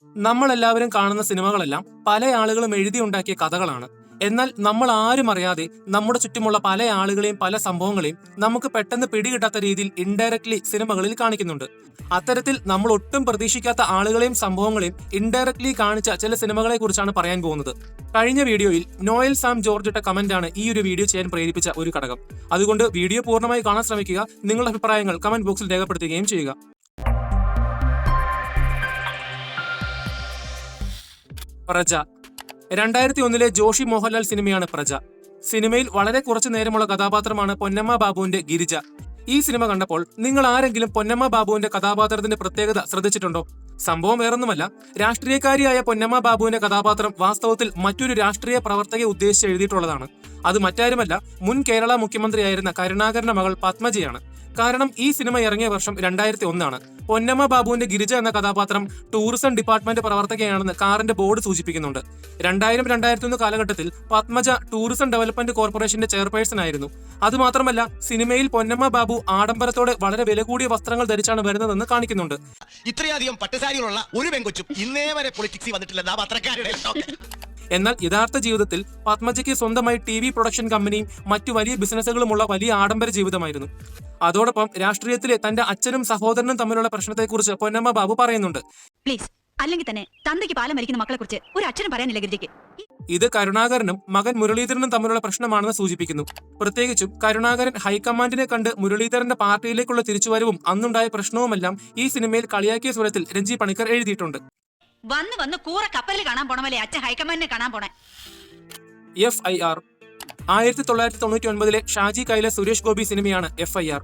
നമ്മളെല്ലാവരും കാണുന്ന സിനിമകളെല്ലാം പല ആളുകളും എഴുതിയുണ്ടാക്കിയ കഥകളാണ്. എന്നാൽ നമ്മൾ ആരും അറിയാതെ നമ്മുടെ ചുറ്റുമുള്ള പല ആളുകളെയും പല സംഭവങ്ങളെയും നമുക്ക് പെട്ടെന്ന് പിടികിട്ടാത്ത രീതിയിൽ ഇൻഡയറക്ട്ലി സിനിമകളിൽ കാണിക്കുന്നുണ്ട്. അത്തരത്തിൽ നമ്മൾ ഒട്ടും പ്രതീക്ഷിക്കാത്ത ആളുകളെയും സംഭവങ്ങളെയും ഇൻഡയറക്ട്ലി കാണിച്ച ചില സിനിമകളെ കുറിച്ചാണ് പറയാൻ പോകുന്നത്. കഴിഞ്ഞ വീഡിയോയിൽ നോയൽ സാം ജോർജ് ഇട്ട കമന്റാണ് ഈ ഒരു വീഡിയോ ചെയ്യാൻ പ്രേരിപ്പിച്ച ഒരു ഘടകം. അതുകൊണ്ട് വീഡിയോ പൂർണ്ണമായി കാണാൻ ശ്രമിക്കുക. നിങ്ങളുടെ അഭിപ്രായങ്ങൾ കമന്റ് ബോക്സിൽ രേഖപ്പെടുത്തുകയും ചെയ്യുക. പ്രജ. 2001 ജോഷി മോഹൻലാൽ സിനിമയാണ് പ്രജ. സിനിമയിൽ വളരെ കുറച്ചു നേരമുള്ള കഥാപാത്രമാണ് പൊന്നമ്മ ബാബുവിന്റെ ഗിരിജ. ഈ സിനിമ കണ്ടപ്പോൾ നിങ്ങൾ ആരെങ്കിലും പൊന്നമ്മ ബാബുവിന്റെ കഥാപാത്രത്തിന്റെ പ്രത്യേകത ശ്രദ്ധിച്ചിട്ടുണ്ടോ? സംഭവം വേറൊന്നുമല്ല, രാഷ്ട്രീയക്കാരിയായ പൊന്നമ്മ ബാബുവിന്റെ കഥാപാത്രം വാസ്തവത്തിൽ മറ്റൊരു രാഷ്ട്രീയ പ്രവർത്തകയെ ഉദ്ദേശിച്ച് എഴുതിയിട്ടുള്ളതാണ്. അത് മറ്റാരുമല്ല, മുൻ കേരള മുഖ്യമന്ത്രിയായിരുന്ന കരുണാകരന്റെ മകൾ പത്മജയാണ്. കാരണം ഈ സിനിമ ഇറങ്ങിയ വർഷം 2001 ആണ്. പൊന്നമ്മ ബാബുവിന്റെ ഗിരിജ എന്ന കഥാപാത്രം ടൂറിസം ഡിപ്പാർട്ട്മെന്റ് പ്രവർത്തകയാണെന്ന് കാറിന്റെ ബോർഡ് സൂചിപ്പിക്കുന്നുണ്ട്. 2000-2001 കാലഘട്ടത്തിൽ പത്മജ ടൂറിസം ഡെവലപ്മെന്റ് കോർപ്പറേഷന്റെ ചെയർപേഴ്സൺ ആയിരുന്നു. അതുമാത്രമല്ല, സിനിമയിൽ പൊന്നമ്മ ബാബു ആഡംബരത്തോടെ വളരെ വില കൂടിയ വസ്ത്രങ്ങൾ ധരിച്ചാണ് വരുന്നതെന്ന് കാണിക്കുന്നുണ്ട്. ഇത്രയധികം പട്ടുസാരികളുള്ള ഒരു പെങ്കൊച്ചും ഇന്നേ വരെ പൊളിറ്റിക്സിൽ വന്നിട്ടില്ല പത്രക്കാരുടെ. എന്നാൽ യഥാർത്ഥ ജീവിതത്തിൽ പത്മജയ്ക്ക് സ്വന്തമായി TV പ്രൊഡക്ഷൻ കമ്പനിയും മറ്റു വലിയ ബിസിനസ്സുകളുമുള്ള വലിയ ആഡംബര ജീവിതമായിരുന്നു. അതോടൊപ്പം രാഷ്ട്രീയത്തിലെ തന്റെ അച്ഛനും സഹോദരനും തമ്മിലുള്ള പ്രശ്നത്തെക്കുറിച്ച് പൊന്നമ്മ ബാബു പറയുന്നുണ്ട്. പ്ലീസ്, അല്ലെങ്കിൽ തന്നെ തന്തയ്ക്ക് പാലം മരിക്കുന്ന മക്കളെ കുറിച്ച് ഒരു അച്ഛനും പറയാനില്ല ഗിരിജയ്ക്ക്. ഇത് കരുണാകരനും മകൻ മുരളീധരനും തമ്മിലുള്ള പ്രശ്നമാണെന്ന് സൂചിപ്പിക്കുന്നു. പ്രത്യേകിച്ചും കരുണാകരൻ ഹൈക്കമാൻഡിനെ കണ്ട് മുരളീധരന്റെ പാർട്ടിയിലേക്കുള്ള തിരിച്ചുവരവും അന്നുണ്ടായ പ്രശ്നവുമെല്ലാം ഈ സിനിമയിൽ കളിയാക്കിയ സ്വരത്തിൽ രഞ്ജി പണിക്കർ എഴുതിയിട്ടുണ്ട്. വന്ന് കൂറ കപ്പലിൽ കാണാൻ പോണമല്ലേ അച്ഛൻ ഹൈക്കമാൻഡിനെ കാണാൻ പോണേ. FIR. 1999 ഷാജി കൈലാസ് സുരേഷ് ഗോപി സിനിമയാണ് FIR.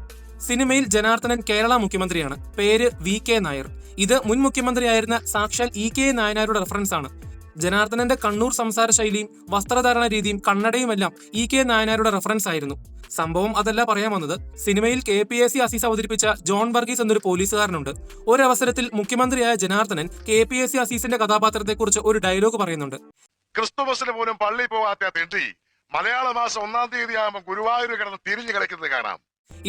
സിനിമയിൽ ജനാർദ്ദനൻ കേരള മുഖ്യമന്ത്രിയാണ്. പേര് VK നായർ. ഇത് മുൻ മുഖ്യമന്ത്രിയായിരുന്ന സാക്ഷാൽ EK നായനാരുടെ റെഫറൻസ് ആണ്. ജനാർദ്ദനന്റെ കണ്ണൂർ സംസാര ശൈലിയും വസ്ത്രധാരണ രീതിയും കണ്ണടയുമെല്ലാം EK നായനാരുടെ റെഫറൻസ് ആയിരുന്നു. സംഭവം അതല്ല പറയാൻ വന്നത്. സിനിമയിൽ KPAC അസീസ് അവതരിപ്പിച്ച ജോൺ വർഗീസ് എന്നൊരു പോലീസുകാരനുണ്ട്. ഒരവസരത്തിൽ മുഖ്യമന്ത്രിയായ ജനാർദ്ദനൻ KPAC അസീസിന്റെ കഥാപാത്രത്തെക്കുറിച്ച് ഒരു ഡയലോഗ് പറയുന്നുണ്ട്. ക്രിസ്തുമസിന് പോലും പള്ളി പോകാത്ത തെണ്ടി മലയാള മാസം 1-ാം തീയതി ആകുമ്പോൾ ഗുരുവായൂർ കിടന്ന് തിരിഞ്ഞു കളിക്കുന്നത് കാണാം.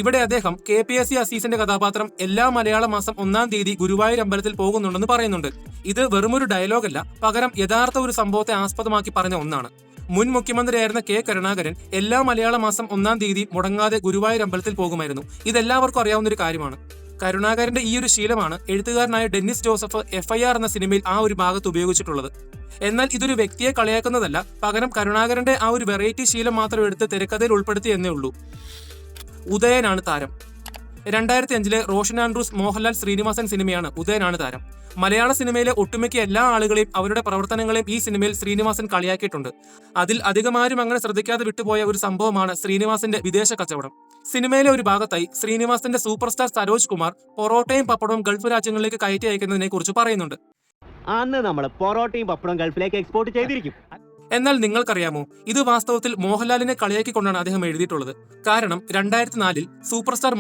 ഇവിടെ അദ്ദേഹം KPAC അസീസിന്റെ കഥാപാത്രം എല്ലാ മലയാള മാസം 1-ാം തീയതി ഗുരുവായൂർ അമ്പലത്തിൽ പോകുന്നുണ്ടെന്ന് പറയുന്നുണ്ട്. ഇത് വെറുമൊരു ഡയലോഗല്ല, പകരം യഥാർത്ഥ ഒരു സംഭവത്തെ ആസ്പദമാക്കി പറഞ്ഞ ഒന്നാണ്. മുൻ മുഖ്യമന്ത്രിയായിരുന്ന K കരുണാകരൻ എല്ലാ മലയാള മാസം 1-ാം തീയതി മുടങ്ങാതെ ഗുരുവായൂർ അമ്പലത്തിൽ പോകുമായിരുന്നു. ഇതെല്ലാവർക്കും അറിയാവുന്ന ഒരു കാര്യമാണ്. കരുണാകരന്റെ ഈ ഒരു ശീലമാണ് എഴുത്തുകാരനായ ഡെന്നിസ് ജോസഫ് FIR എന്ന സിനിമയിൽ ആ ഒരു ഭാഗത്ത് ഉപയോഗിച്ചിട്ടുള്ളത്. എന്നാൽ ഇതൊരു വ്യക്തിയെ കളിയാക്കുന്നതല്ല, പകരം കരുണാകരന്റെ ആ ഒരു വെറൈറ്റി ശീലം മാത്രം എടുത്ത് തിരക്കഥയിൽ ഉൾപ്പെടുത്തി എന്നേ ഉള്ളൂ. ഉദയനാണ് താരം. 2005 റോഷൻ ആൻഡ്രൂസ് മോഹൻലാൽ ശ്രീനിവാസൻ സിനിമയാണ് ഉദയനാണ് താരം. മലയാള സിനിമയിലെ ഒട്ടുമിക്ക എല്ലാ ആളുകളെയും അവരുടെ പ്രവർത്തനങ്ങളെയും ഈ സിനിമയിൽ ശ്രീനിവാസൻ കളിയാക്കിയിട്ടുണ്ട്. അതിൽ അധികമാരും അങ്ങനെ ശ്രദ്ധിക്കാതെ വിട്ടുപോയ ഒരു സംഭവമാണ് ശ്രീനിവാസന്റെ വിദേശ കച്ചവടം. സിനിമയിലെ ഒരു ഭാഗത്തായി ശ്രീനിവാസന്റെ സൂപ്പർ സ്റ്റാർ സരോജ് കുമാർ പൊറോട്ടയും പപ്പടവും ഗൾഫ് രാജ്യങ്ങളിലേക്ക് കയറ്റി അയക്കുന്നതിനെ കുറിച്ച് പറയുന്നുണ്ട്. അന്ന് നമ്മൾ പൊറോട്ടയും പപ്പടവും ഗൾഫിലേക്ക് എക്സ്പോർട്ട് ചെയ്തിരിക്കും. എന്നാൽ നിങ്ങൾക്കറിയാമോ, ഇത് വാസ്തവത്തിൽ മോഹൻലാലിനെ കളിയാക്കിക്കൊണ്ടാണ് അദ്ദേഹം എഴുതിയിട്ടുള്ളത്. കാരണം 2004 super star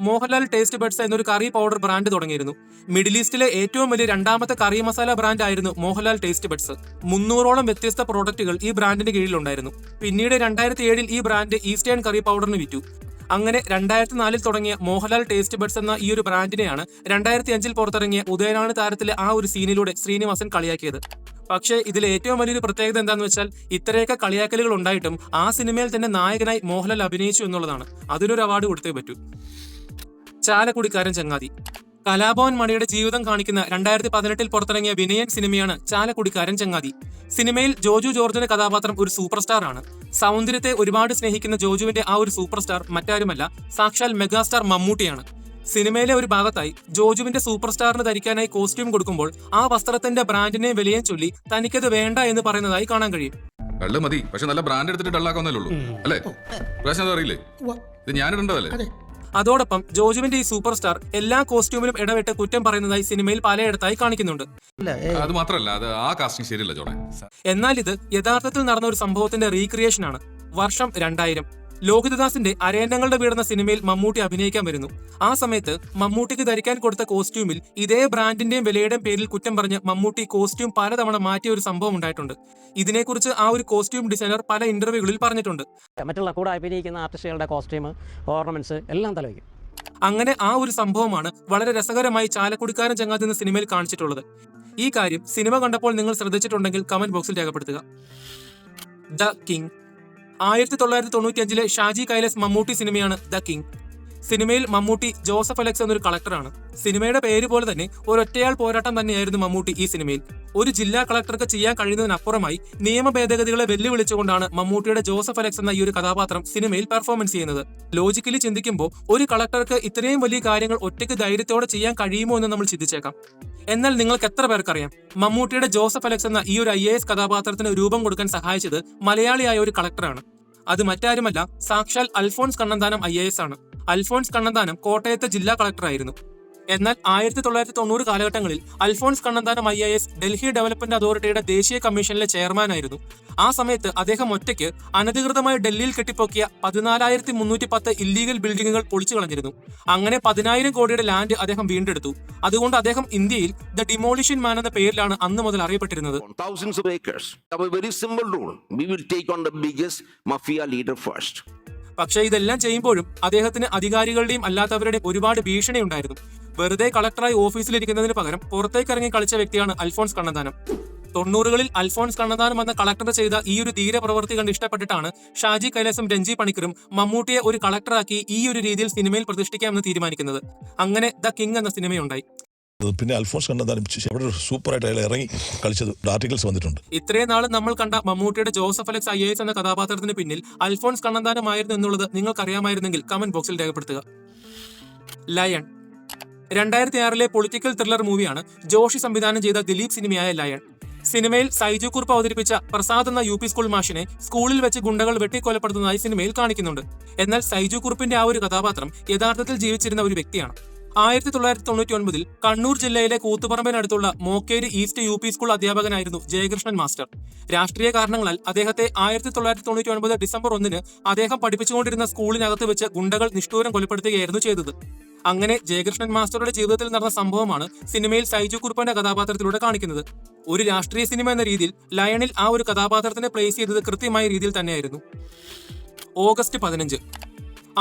Mohanlal taste buds എന്നൊരു കറി പൗഡർ ബ്രാൻഡ് തുടങ്ങിയിരുന്നു. മിഡിൽ ഈസ്റ്റിലെ ഏറ്റവും വലിയ രണ്ടാമത്തെ കറി മസാല ബ്രാൻഡ് ആയിരുന്നു മോഹൻലാൽ ടേസ്റ്റ് ബഡ്സ്. 300ഓളം വ്യത്യസ്ത പ്രോഡക്റ്റുകൾ ഈ ബ്രാൻഡിന്റെ കീഴിലുണ്ടായിരുന്നു. പിന്നീട് 2007 ഈ ബ്രാൻഡ് ഈസ്റ്റേൺ കറി പൗഡറിന് വിറ്റു. അങ്ങനെ 2004 തുടങ്ങിയ മോഹൻലാൽ ടേസ്റ്റ് ബഡ്സ് എന്ന ഈ ഒരു ബ്രാൻഡിനെയാണ് 2005 പുറത്തിറങ്ങിയ ഉദയനാണ് താരത്തിലെ ആ ഒരു സീനിലൂടെ ശ്രീനിവാസൻ കളിയാക്കിയത്. പക്ഷേ ഇതിലെ ഏറ്റവും വലിയൊരു പ്രത്യേകത എന്താണെന്ന് വെച്ചാൽ, ഇത്രയൊക്കെ കളിയാക്കലുകൾ ഉണ്ടായിട്ടും ആ സിനിമയിൽ തന്നെ നായകനായി മോഹൻലാൽ അഭിനയിച്ചു എന്നുള്ളതാണ്. അതിനൊരു അവാർഡ് കൊടുത്തേ പറ്റൂ. ചാലക്കുടിക്കാരൻ ചങ്ങാതി. കലാഭവൻ മണിയുടെ ജീവിതം കാണിക്കുന്ന 2018 പുറത്തിറങ്ങിയ വിനയൻ സിനിമയാണ് ചാലക്കുടിക്കാരൻ ചങ്ങാതി. സിനിമയിൽ ജോജു ജോർജിന്റെ കഥാപാത്രം ഒരു സൂപ്പർ സ്റ്റാർ ആണ്. സൗന്ദര്യത്തെ ഒരുപാട് സ്നേഹിക്കുന്ന ജോജുവിന്റെ ആ ഒരു സൂപ്പർ സ്റ്റാർ മറ്റാരുമല്ല, സാക്ഷാൽ മെഗാസ്റ്റാർ മമ്മൂട്ടിയാണ്. സിനിമയിലെ ഒരു ഭാഗത്തായി ജോജുവിന്റെ സൂപ്പർ സ്റ്റാറിന് ധരിക്കാനായി കോസ്റ്റ്യൂം കൊടുക്കുമ്പോൾ ആ വസ്ത്രത്തിന്റെ ബ്രാൻഡിനെ വിലയും ചൊല്ലി തനിക്കത് വേണ്ട എന്ന് പറയുന്നതായി കാണാൻ കഴിയും. കള്ള് മതി, പക്ഷെ നല്ല ബ്രാൻഡ് എടുത്തിട്ട് ഡള്ളാക്കുന്നല്ലേ ഉള്ളൂ അല്ലേ? പ്രശ്നം അറിയില്ലേ? ഇത് ഞാനിടേണ്ടതല്ലേ? അതോടൊപ്പം ജോജുവിന്റെ ഈ സൂപ്പർ സ്റ്റാർ എല്ലാ കോസ്റ്റ്യൂമിലും ഇടപെട്ട് കുറ്റം പറയുന്നതായി സിനിമയിൽ പലയിടത്തായി കാണിക്കുന്നുണ്ട്. അത് മാത്രമല്ല, അത് ആ കാസ്റ്റിംഗ് ശരിയല്ല ജോണേ. എന്നാൽ ഇത് യഥാർത്ഥത്തിൽ നടന്ന ഒരു സംഭവത്തിന്റെ റീക്രിയേഷൻ ആണ്. വർഷം 2000 ലോഹിതദാസിന്റെ അരയന്നങ്ങളുടെ വീടെന്ന സിനിമയിൽ മമ്മൂട്ടി അഭിനയിക്കാൻ വരുന്നു. ആ സമയത്ത് മമ്മൂട്ടിക്ക് ധരിക്കാൻ കൊടുത്ത കോസ്റ്റ്യൂമിൽ ഇതേ ബ്രാൻഡിന്റെയും വിലയുടെയും പേരിൽ കുറ്റം പറഞ്ഞ് മമ്മൂട്ടി കോസ്റ്റ്യൂം പലതവണ മാറ്റിയ ഒരു സംഭവം ഉണ്ടായിട്ടുണ്ട്. ഇതിനെക്കുറിച്ച് ആ ഒരു കോസ്റ്റ്യൂം ഡിസൈനർ പല ഇന്റർവ്യൂകളിൽ പറഞ്ഞിട്ടുണ്ട്. മറ്റുള്ള കൂടെ അഭിനയിക്കുന്ന ആർട്ടിസ്റ്റുകളുടെ കോസ്റ്റ്യൂം, ഓർണമെന്റ്സ് എല്ലാം തലവയ്ക്കും. അങ്ങനെ ആ ഒരു സംഭവമാണ് വളരെ രസകരമായി ചാലക്കുടിക്കാരൻ ചങ്ങാതി എന്ന സിനിമയിൽ കാണിച്ചിട്ടുള്ളത്. ഈ കാര്യം സിനിമ കണ്ടപ്പോൾ നിങ്ങൾ ശ്രദ്ധിച്ചിട്ടുണ്ടെങ്കിൽ കമന്റ് ബോക്സിൽ രേഖപ്പെടുത്തുക. The king. 1995 ഷാജി കൈലാസ് മമ്മൂട്ടി സിനിമയാണ് ദ കിങ്. സിനിമയിൽ മമ്മൂട്ടി ജോസഫ് അലക്സ് എന്നൊരു കളക്ടറാണ്. സിനിമയുടെ പേര് പോലെ തന്നെ ഒരൊറ്റയാൾ പോരാട്ടം തന്നെയായിരുന്നു മമ്മൂട്ടി ഈ സിനിമയിൽ. ഒരു ജില്ലാ കളക്ടർക്ക് ചെയ്യാൻ കഴിയുന്നതിനപ്പുറമായി നിയമ ഭേദഗതികളെ വെല്ലുവിളിച്ചുകൊണ്ടാണ് മമ്മൂട്ടിയുടെ ജോസഫ് അലക്സ് എന്ന ഈ ഒരു കഥാപാത്രം സിനിമയിൽ പെർഫോമൻസ് ചെയ്യുന്നത്. ലോജിക്കലി ചിന്തിക്കുമ്പോൾ ഒരു കളക്ടർക്ക് ഇത്രയും വലിയ കാര്യങ്ങൾ ഒറ്റയ്ക്ക് ധൈര്യത്തോടെ ചെയ്യാൻ കഴിയുമോ എന്ന് നമ്മൾ ചിന്തിച്ചേക്കാം. എന്നാൽ നിങ്ങൾക്ക് എത്ര പേർക്കറിയാം മമ്മൂട്ടിയുടെ ജോസഫ് അലക്സ് എന്ന ഈ ഒരു IAS കഥാപാത്രത്തിന് രൂപം കൊടുക്കാൻ സഹായിച്ചത് മലയാളിയായ ഒരു കളക്ടറാണ്. അത് മറ്റാരുമല്ല, സാക്ഷാൽ അൽഫോൺസ് കണ്ണന്താനം IAS ആണ്. അൽഫോൺസ് കണ്ണന്താനം കോട്ടയത്തെ ജില്ലാ കളക്ടറായിരുന്നു. എന്നാൽ 1990 കാലഘട്ടങ്ങളിൽ അൽഫോൺസ് കണ്ണന്താനം IAS ഡൽഹി ഡെവലപ്മെന്റ് അതോറിറ്റിയുടെ ദേശീയ കമ്മീഷനിലെ ചെയർമാനായിരുന്നു. ആ സമയത്ത് അദ്ദേഹം ഒറ്റയ്ക്ക് അനധികൃതമായി ഡൽഹിയിൽ കെട്ടിപ്പൊക്കിയ 14,310 ഇല്ലീഗൽ ബിൽഡിംഗുകൾ പൊളിച്ചു കളഞ്ഞിരുന്നു. അങ്ങനെ 10,000 കോടിയുടെ ലാൻഡ് അദ്ദേഹം വീണ്ടെടുത്തു. അതുകൊണ്ട് അദ്ദേഹം ഇന്ത്യയിൽ ദ ഡിമോളിഷൻ മാൻ എന്ന പേരിലാണ് അന്ന് മുതൽ അറിയപ്പെട്ടിരുന്നത്. Thousands of acres. Have a very simple rule. We will take on the biggest mafia leader first. പക്ഷേ ഇതെല്ലാം ചെയ്യുമ്പോഴും അദ്ദേഹത്തിന് അധികാരികളുടെയും അല്ലാത്തവരുടെയും ഒരുപാട് ഭീഷണി ഉണ്ടായിരുന്നു. വെറുതെ കളക്ടറായി ഓഫീസിലിരിക്കുന്നതിന് പകരം പുറത്തേക്ക് ഇറങ്ങി കളിച്ച വ്യക്തിയാണ് അൽഫോൺസ് കണ്ണന്താനം. 90കളിൽ അൽഫോൺസ് കണ്ണന്താനം എന്ന കളക്ടർ ചെയ്ത ഈ ഒരു ധീരപ്രവൃത്തി കണ്ട് ഇഷ്ടപ്പെട്ടിട്ടാണ് ഷാജി കൈലാസും രഞ്ജി പണിക്കരും മമ്മൂട്ടിയെ ഒരു കളക്ടറാക്കി ഈ ഒരു രീതിയിൽ സിനിമയിൽ പ്രതിഷ്ഠിക്കാമെന്ന് തീരുമാനിക്കുന്നത്. അങ്ങനെ ദ കിങ് എന്ന സിനിമയുണ്ടായി. പിന്നെ അൽഫോൺസ് കണ്ണന്താനം അവിടെ സൂപ്പറായിട്ട് അയാൾ ഇറങ്ങി കളിച്ചത് ആർട്ടിക്കിൾസ് വന്നിട്ടുണ്ട്. ഇത്രയും നാൾ നമ്മൾ കണ്ട മമ്മൂട്ടിയുടെ ജോസഫ് അലക്സ് IAS എന്ന കഥാപാത്രത്തിന് പിന്നിൽ അൽഫോൺസ് കണ്ണന്താനമായിരുന്നു എന്നുള്ളത് നിങ്ങൾക്കറിയാമായിരുന്നെങ്കിൽ കമന്റ് ബോക്സിൽ രേഖപ്പെടുത്തുക. ലയൺ. 2006 പൊളിറ്റിക്കൽ ത്രില്ലർ മൂവിയാണ് ജോഷി സംവിധാനം ചെയ്ത ദിലീപ് സിനിമയായ ലയൺ. സിനിമയിൽ സൈജു കുറുപ്പ് അവതരിപ്പിച്ച പ്രസാദ് എന്ന UP സ്കൂൾ മാഷിനെ സ്കൂളിൽ വെച്ച് ഗുണ്ടകൾ വെട്ടിക്കൊലപ്പെടുത്തുന്നതായി സിനിമയിൽ കാണിക്കുന്നുണ്ട്. എന്നാൽ സൈജു കുറുപ്പിന്റെ ആ ഒരു കഥാപാത്രം യഥാർത്ഥത്തിൽ ജീവിച്ചിരുന്ന ഒരു വ്യക്തിയാണ്. 1999 കണ്ണൂർ ജില്ലയിലെ കൂത്തുപറമ്പിനടുത്തുള്ള മോക്കേരി ഈസ്റ്റ് UP സ്കൂൾ അധ്യാപകനായിരുന്നു ജയകൃഷ്ണൻ മാസ്റ്റർ. രാഷ്ട്രീയ കാരണങ്ങളാൽ അദ്ദേഹത്തെ 1999 ഡിസംബർ 1 അദ്ദേഹം പഠിപ്പിച്ചുകൊണ്ടിരുന്ന സ്കൂളിനകത്ത് വെച്ച് ഗുണ്ടകൾ നിഷ്ഠൂരം കൊലപ്പെടുത്തുകയായിരുന്നു ചെയ്തത്. അങ്ങനെ ജയകൃഷ്ണൻ മാസ്റ്ററുടെ ജീവിതത്തിൽ നടന്ന സംഭവമാണ് സിനിമയിൽ സൈജു കുറുപ്പന്റെ കഥാപാത്രത്തിലൂടെ കാണിക്കുന്നത്. ഒരു രാഷ്ട്രീയ സിനിമ എന്ന രീതിയിൽ ലയണിൽ ആ ഒരു കഥാപാത്രത്തിനെ പ്ലേസ് ചെയ്തത് കൃത്യമായ രീതിയിൽ തന്നെയായിരുന്നു. ഓഗസ്റ്റ് 15.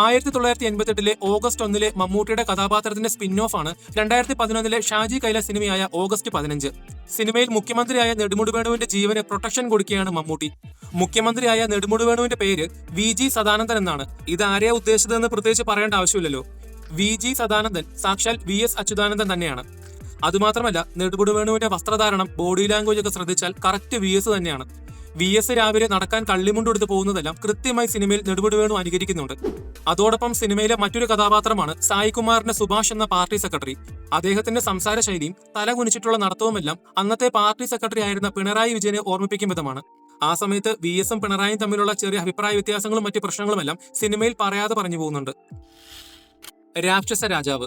1988 ഓഗസ്റ്റ് 1 മമ്മൂട്ടിയുടെ കഥാപാത്രത്തിന്റെ സ്പിൻ ഓഫ് ആണ് 2011 ഷാജി കൈലാസ് സിനിമയായ ഓഗസ്റ്റ് 15. സിനിമയിൽ മുഖ്യമന്ത്രിയായ നെടുമുടി വേണുവിന്റെ ജീവന് പ്രൊട്ടക്ഷൻ കൊടുക്കുകയാണ് മമ്മൂട്ടി. മുഖ്യമന്ത്രിയായ നെടുമുടി വേണുവിന്റെ പേര് VG സദാനന്ദൻ എന്നാണ്. ഇത് ആരെയാ ഉദ്ദേശിച്ചതെന്ന് പ്രത്യേകിച്ച് പറയേണ്ട ആവശ്യമില്ലല്ലോ. VG സദാനന്ദൻ സാക്ഷാൽ VS അച്യുതാനന്ദൻ തന്നെയാണ്. അതുമാത്രമല്ല നെടുമുടി വേണുവിന്റെ വസ്ത്രധാരണം, ബോഡി ലാംഗ്വേജ് ഒക്കെ ശ്രദ്ധിച്ചാൽ കറക്റ്റ് VS തന്നെയാണ്. VS രാവിലെ നടക്കാൻ കള്ളിമുണ്ടെടുത്ത് പോകുന്നതെല്ലാം കൃത്യമായി സിനിമയിൽ നെടുമുടി വേണു അനുകരിക്കുന്നുണ്ട്. അതോടൊപ്പം സിനിമയിലെ മറ്റൊരു കഥാപാത്രമാണ് സായികുമാറിന്റെ സുഭാഷ് എന്ന പാർട്ടി സെക്രട്ടറി. അദ്ദേഹത്തിന്റെ സംസാര ശൈലിയും തല കുനിച്ചിട്ടുള്ള നടത്തവുമെല്ലാം അന്നത്തെ പാർട്ടി സെക്രട്ടറി ആയിരുന്ന പിണറായി വിജയനെ ഓർമ്മിപ്പിക്കും വിധമാണ്. ആ സമയത്ത് VSഉം പിണറായിയും തമ്മിലുള്ള ചെറിയ അഭിപ്രായ വ്യത്യാസങ്ങളും മറ്റു പ്രശ്നങ്ങളുമെല്ലാം സിനിമയിൽ പറയാതെ പറഞ്ഞു പോകുന്നുണ്ട്. രാക്ഷസ രാജാവ്.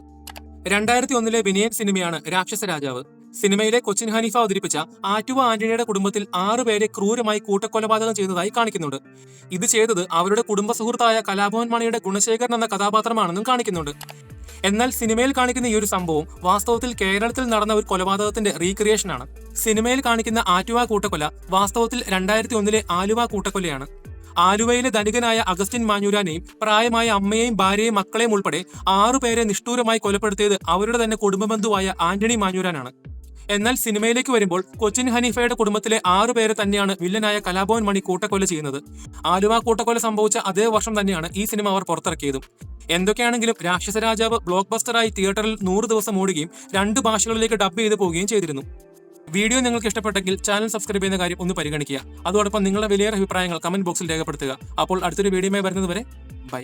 2001 വിനയൻ സിനിമയാണ് രാക്ഷസ രാജാവ്. സിനിമയിലെ കൊച്ചിൻ ഹനീഫ അവതരിപ്പിച്ച ആറ്റുവ ആന്റണിയുടെ കുടുംബത്തിൽ 6 പേരെ ക്രൂരമായി കൂട്ടക്കൊലപാതകം ചെയ്യുന്നതായി കാണിക്കുന്നുണ്ട്. ഇത് ചെയ്തത് അവരുടെ കുടുംബ സുഹൃത്തായ കലാഭവൻ മണിയുടെ ഗുണശേഖരൻ എന്ന കഥാപാത്രമാണെന്നും കാണിക്കുന്നുണ്ട്. എന്നാൽ സിനിമയിൽ കാണിക്കുന്ന ഈ ഒരു സംഭവം വാസ്തവത്തിൽ കേരളത്തിൽ നടന്ന ഒരു കൊലപാതകത്തിന്റെ റീക്രിയേഷൻ ആണ്. സിനിമയിൽ കാണിക്കുന്ന ആറ്റുവ കൂട്ടക്കൊല വാസ്തവത്തിൽ 2001 ആലുവ കൂട്ടക്കൊലയാണ്. ആലുവയിലെ ധനികനായ അഗസ്റ്റിൻ മാഞ്ഞൂരാനെയും പ്രായമായ അമ്മയെയും ഭാര്യയെയും മക്കളെയും ഉൾപ്പെടെ 6 പേരെ നിഷ്ഠൂരമായി കൊലപ്പെടുത്തിയത് അവരുടെ തന്നെ കുടുംബബന്ധുവായ ആന്റണി മാഞ്ഞൂരാനാണ്. എന്നാൽ സിനിമയിലേക്ക് വരുമ്പോൾ കൊച്ചിൻ ഹനീഫയുടെ കുടുംബത്തിലെ 6 പേരെ തന്നെയാണ് വില്ലനായ കലാഭവൻ മണി കൂട്ടക്കൊല ചെയ്യുന്നത്. ആലുവ കൂട്ടക്കൊല സംഭവിച്ച അതേ വർഷം തന്നെയാണ് ഈ സിനിമ അവർ പുറത്തിറക്കിയതും. എന്തൊക്കെയാണെങ്കിലും രാക്ഷസ രാജാവ് ബ്ലോക്ക് ബസ്റ്ററായി തിയേറ്ററിൽ 100 ദിവസം ഓടുകയും 2 ഭാഷകളിലേക്ക് ഡബ് ചെയ്ത് പോവുകയും ചെയ്തിരുന്നു. വീഡിയോ നിങ്ങൾക്ക് ഇഷ്ടപ്പെട്ടെങ്കിൽ ചാനൽ സബ്സ്ക്രൈബ് ചെയ്യുന്ന കാര്യം ഒന്ന് പരിഗണിക്കുക. അതോടൊപ്പം നിങ്ങളുടെ വിലയേറെ അഭിപ്രായങ്ങൾ കമന്റ് ബോക്സിൽ രേഖപ്പെടുത്തുക. അപ്പോൾ അടുത്തൊരു വീഡിയോയുമായി വരുന്നത് വരെ ബൈ.